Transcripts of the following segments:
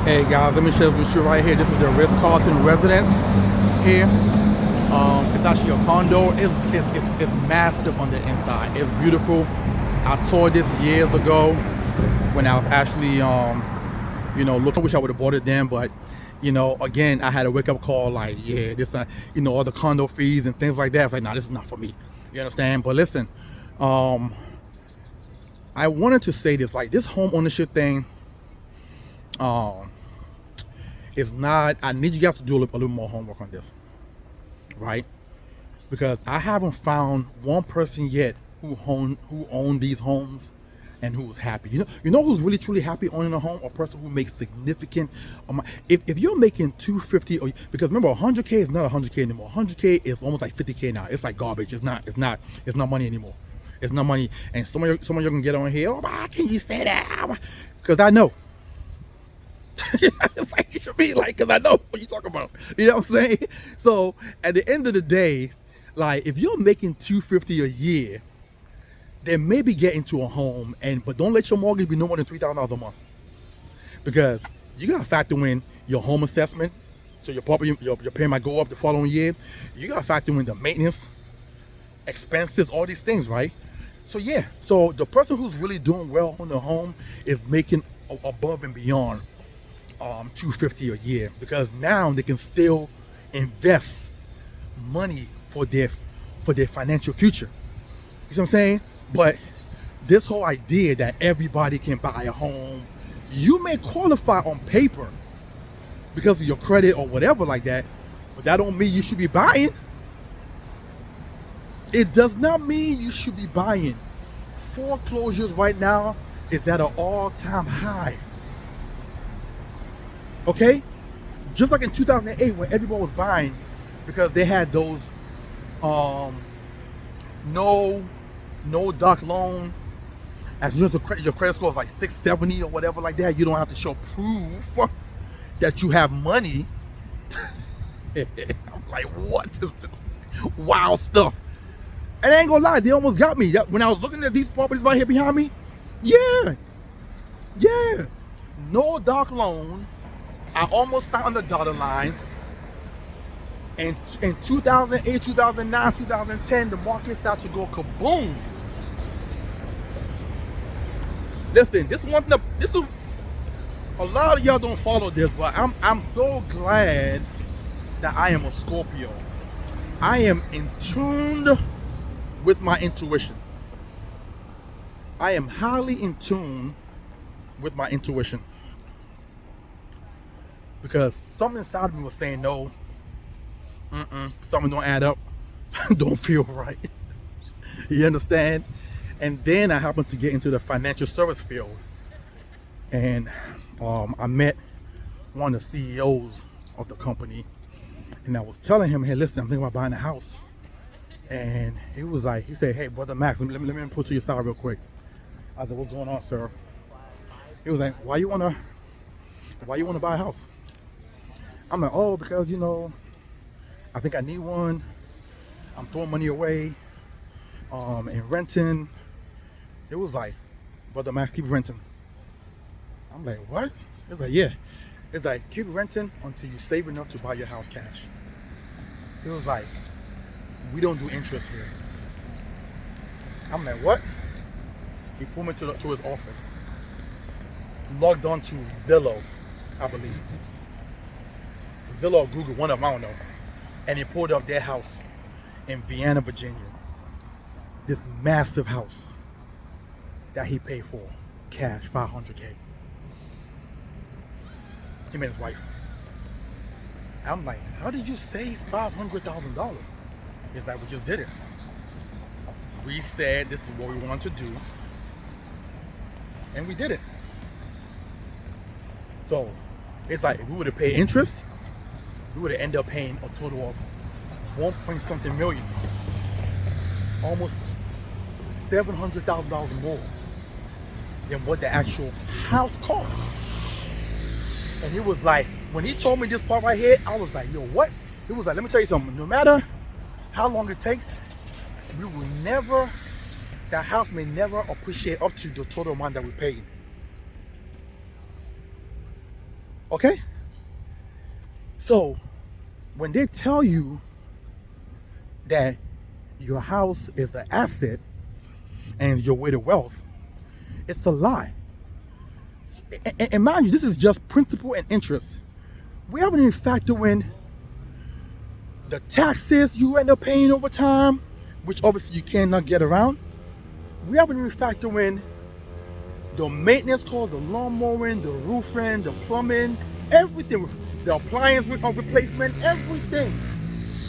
Hey guys, let me share this with you right here. This is the Ritz-Carlton residence here. It's actually a condo. It's massive on the inside. It's beautiful. I toured this years ago when I was actually looking. I wish I would have bought it then, but again, I had a wake up call like, yeah, this all the condo fees and things like that. It's like, nah, this is not for me. You understand? But listen, I wanted to say this, like this home ownership thing. It's not. I need you guys to do a little more homework on this, right? Because I haven't found one person yet who owned these homes and who was happy. You know who's really truly happy owning a home? A person who makes significant amount. If you're making 250, because remember 100K is not 100K anymore. 100K is almost like 50K now. It's like garbage. It's not money anymore. It's not money. And some of you can get on here. Oh, why can you say that? Because I know. It's like, you should be like, because I know what you're talking about. You know what I'm saying? So at the end of the day, like if you're making $250 a year, then maybe get into a home, but don't let your mortgage be no more than $3,000 a month, because you gotta factor in your home assessment. So your property, your payment might go up the following year. You gotta factor in the maintenance, expenses, all these things, right? So yeah, so the person who's really doing well on the home is making above and beyond $250 a year, because now they can still invest money for their financial future. You see what I'm saying? But this whole idea that everybody can buy a home, you may qualify on paper because of your credit or whatever like that, but that don't mean you should be buying. It does not mean you should be buying. Foreclosures right now is at an all-time high. Okay? Just like in 2008 when everyone was buying because they had those no doc loan. As long as your credit score is like 670 or whatever like that, you don't have to show proof that you have money. I'm like, what is this wild stuff? And I ain't gonna lie, they almost got me. When I was looking at these properties right here behind me, yeah, no doc loan. I almost signed on the dotted line. And in 2008, 2009, 2010, the market started to go kaboom. Listen, this is a lot of y'all don't follow this, but I'm so glad that I am a Scorpio. I am in tune with my intuition. I am highly in tune with my intuition. Because something inside of me was saying no, something don't add up, don't feel right. You understand? And then I happened to get into the financial service field, and I met one of the CEOs of the company, and I was telling him, hey, listen, I'm thinking about buying a house. And he said, hey, Brother Max, let me put to your side real quick. I said, what's going on, sir? He was like, why you wanna buy a house? I'm like, oh, because I think I need one. I'm throwing money away, and renting. It was like, Brother Max, keep renting. I'm like, what? It's like, yeah. It's like, keep renting until you save enough to buy your house cash. It was like, we don't do interest here. I'm like, what? He pulled me to his office. Logged on to Zillow, I believe. Zillow or Google, one of them, I don't know. And he pulled up their house in Vienna, Virginia. This massive house that he paid for, cash, $500K. Him and his wife. I'm like, how did you save $500,000? He's like, we just did it. We said this is what we want to do, and we did it. So it's like, if we would have paid interest, we would have ended up paying a total of 1.something million, almost $700,000 more than what the actual house cost. And he was like, when he told me this part right here, I was like, yo, what? He was like, let me tell you something. No matter how long it takes, we will never, that house may never appreciate up to the total amount that we paid. Okay? So when they tell you that your house is an asset and your way to wealth, it's a lie. And mind you, this is just principal and interest. We haven't even factored in the taxes you end up paying over time, which obviously you cannot get around. We haven't even factored in the maintenance costs, the lawn mowing, the roofing, the plumbing, everything, the appliance replacement, everything,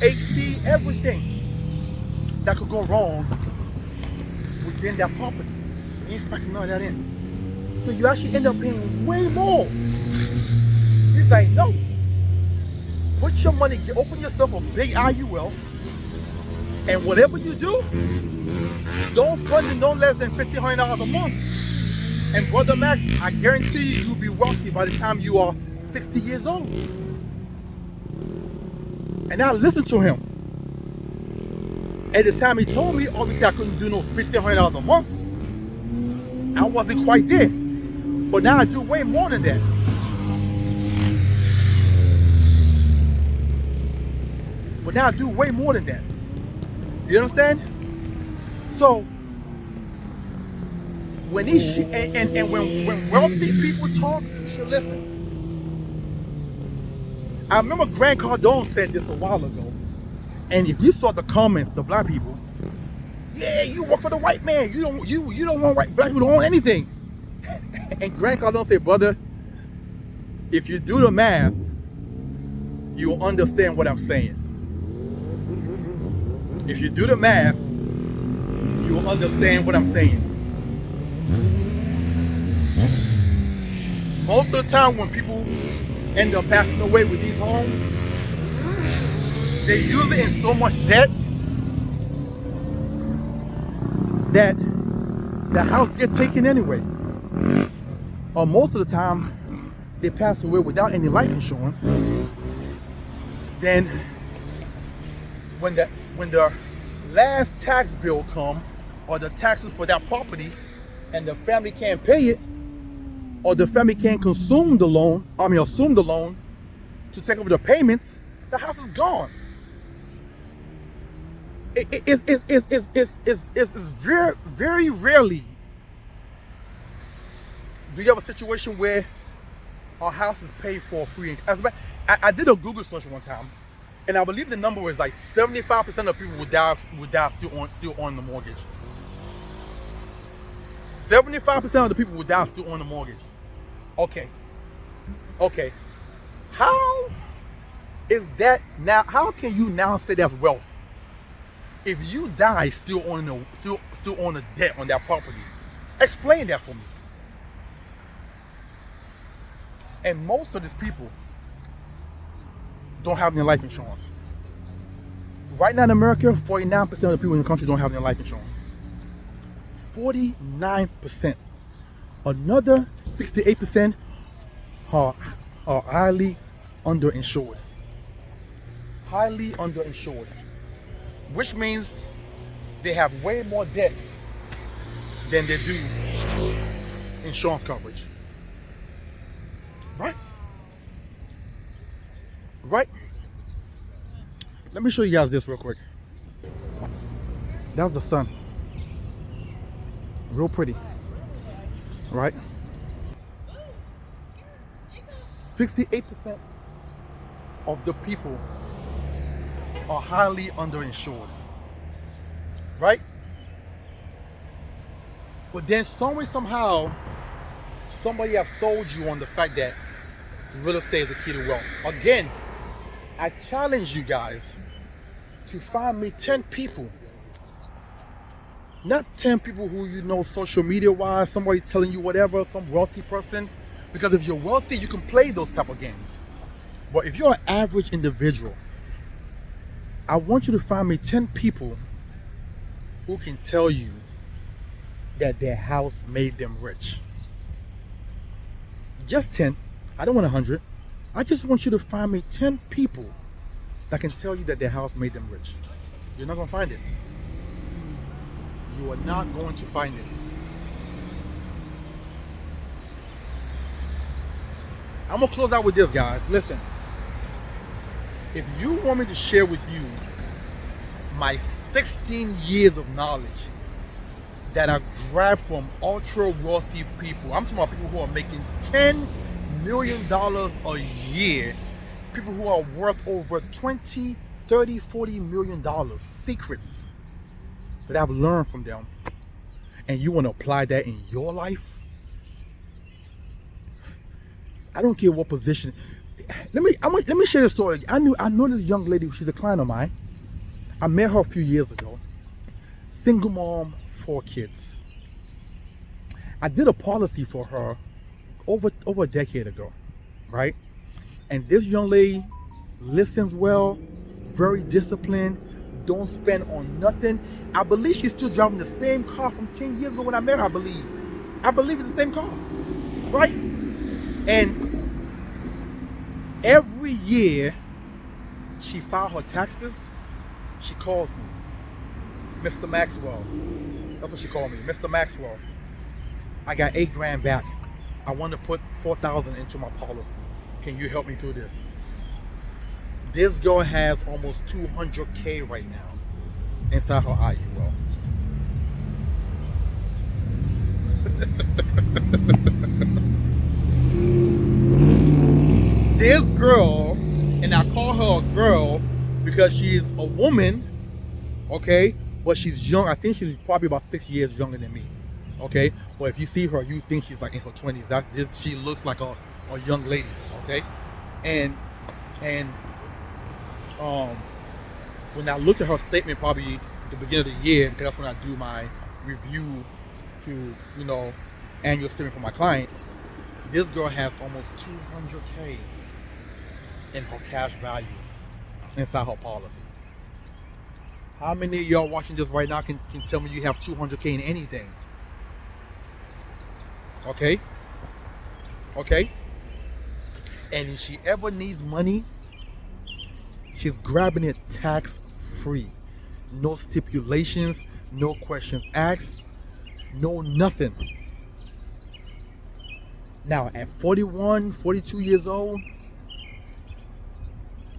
AC, everything that could go wrong within that property. You ain't factoring none of that in. So you actually end up paying way more. He's like, no. Put your money, open yourself a big IUL, and whatever you do, don't fund it no less than $1,500 a month. And Brother Max, I guarantee you'll be wealthy by the time you are 60 years old. And I listened to him. At the time he told me, obviously I couldn't do no $1,500 a month. I wasn't quite there. But now I do way more than that. But now I do way more than that. You understand? So when these when wealthy people talk, you should listen. I remember Grant Cardone said this a while ago. And if you saw the comments, the black people, yeah, you work for the white man. You don't want black people to own anything. And Grant Cardone said, brother, if you do the math, you will understand what I'm saying. If you do the math, you will understand what I'm saying. Most of the time when people end up passing away with these homes, they usually in so much debt that the house gets taken anyway. Or most of the time, they pass away without any life insurance. Then when the last tax bill come, or the taxes for that property, and the family can't pay it, or the family can't assume the loan to take over the payments, the house is gone. It's very, very rarely do you have a situation where a house is paid for free. I did a Google search one time, and I believe the number was like 75% of people would die still on the mortgage. 75% of the people would die still on the mortgage. Okay. How is that now? How can you now say that's wealth? If you die still on a debt on that property, explain that for me. And most of these people don't have any life insurance. Right now in America, 49% of the people in the country don't have any life insurance. 49%. Another 68% are highly underinsured. Highly underinsured. Which means they have way more debt than they do insurance coverage. Right? Let me show you guys this real quick. That was the sun. Real pretty. Right? 68% of the people are highly underinsured. Right? But then somehow, somebody have sold you on the fact that real estate is the key to wealth. Again, I challenge you guys to find me 10 people. Not 10 people who you know social media wise, somebody telling you whatever, some wealthy person. Because if you're wealthy, you can play those type of games. But if you're an average individual, I want you to find me 10 people who can tell you that their house made them rich. Just 10. I don't want 100. I just want you to find me 10 people that can tell you that their house made them rich. You're not going to find it. You are not going to find it. I'm gonna close out with this, guys. Listen, if you want me to share with you my 16 years of knowledge that I grabbed from ultra wealthy people, I'm talking about people who are making $10 million a year, people who are worth over 20, 30, 40 million dollars, secrets that I've learned from them, and you want to apply that in your life, I don't care what position. Let me share the story. I know this young lady. She's a client of mine. I met her a few years ago. Single mom, 4 kids. I did a policy for her over a decade ago, right? And this young lady listens well, very disciplined, don't spend on nothing. I believe she's still driving the same car from 10 years ago when I met her. I believe it's the same car, right? And every year she filed her taxes, she calls me, Mr. Maxwell. That's what she called me, Mr. Maxwell. I got $8,000 back. I want to put $4,000 into my policy. Can you help me through this? This girl has almost $200K right now inside her IUL. This girl, and I call her a girl because she's a woman, okay, but she's young. I think she's probably about 6 years younger than me, okay. But if you see her, you think she's like in her 20s. She looks like a young lady, okay. And when I looked at her statement, probably at the beginning of the year, because that's when I do my review to, annual statement for my client, this girl has almost $200K in her cash value inside her policy. How many of y'all watching this right now can tell me you have $200K in anything? Okay? And if she ever needs money, she's grabbing it tax-free. No stipulations, no questions asked, no nothing. Now, at 41, 42 years old,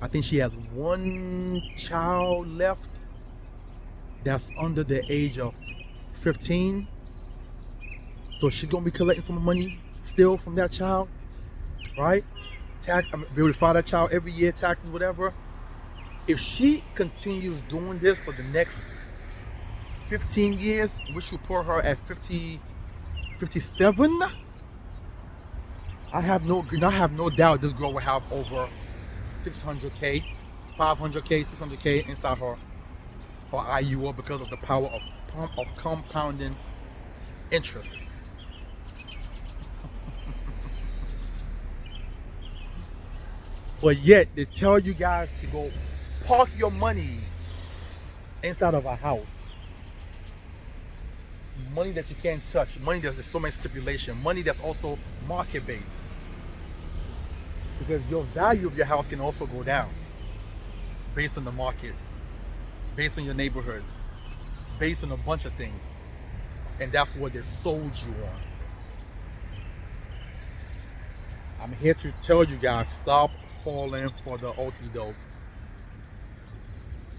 I think she has 1 child left that's under the age of 15. So she's going to be collecting some money still from that child, right? Be able to file that child every year, taxes, whatever. If she continues doing this for the next 15 years, which will put her at 57, I have no doubt this girl will have over 600K, 500K, 600K inside her IUL because of the power of compounding interest. But yet they tell you guys to go park your money inside of a house. Money that you can't touch, money there's so much stipulation, money that's also market based. Because your value of your house can also go down based on the market, based on your neighborhood, based on a bunch of things. And that's what they sold you on. I'm here to tell you guys, stop falling for the okie doke.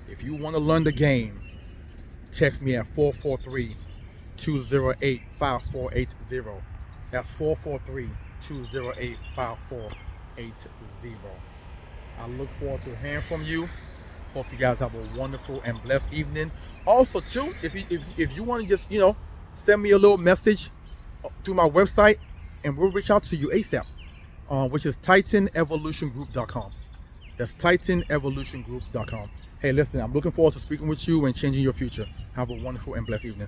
If you want to learn the game, text me at 443-208-5480. That's 443-208-5480. I look forward to hearing from you. Hope you guys have a wonderful and blessed evening. Also, too, if you want to just, send me a little message through my website, and we'll reach out to you ASAP, which is TitanEvolutionGroup.com. That's TitanEvolutionGroup.com. Hey, listen, I'm looking forward to speaking with you and changing your future. Have a wonderful and blessed evening.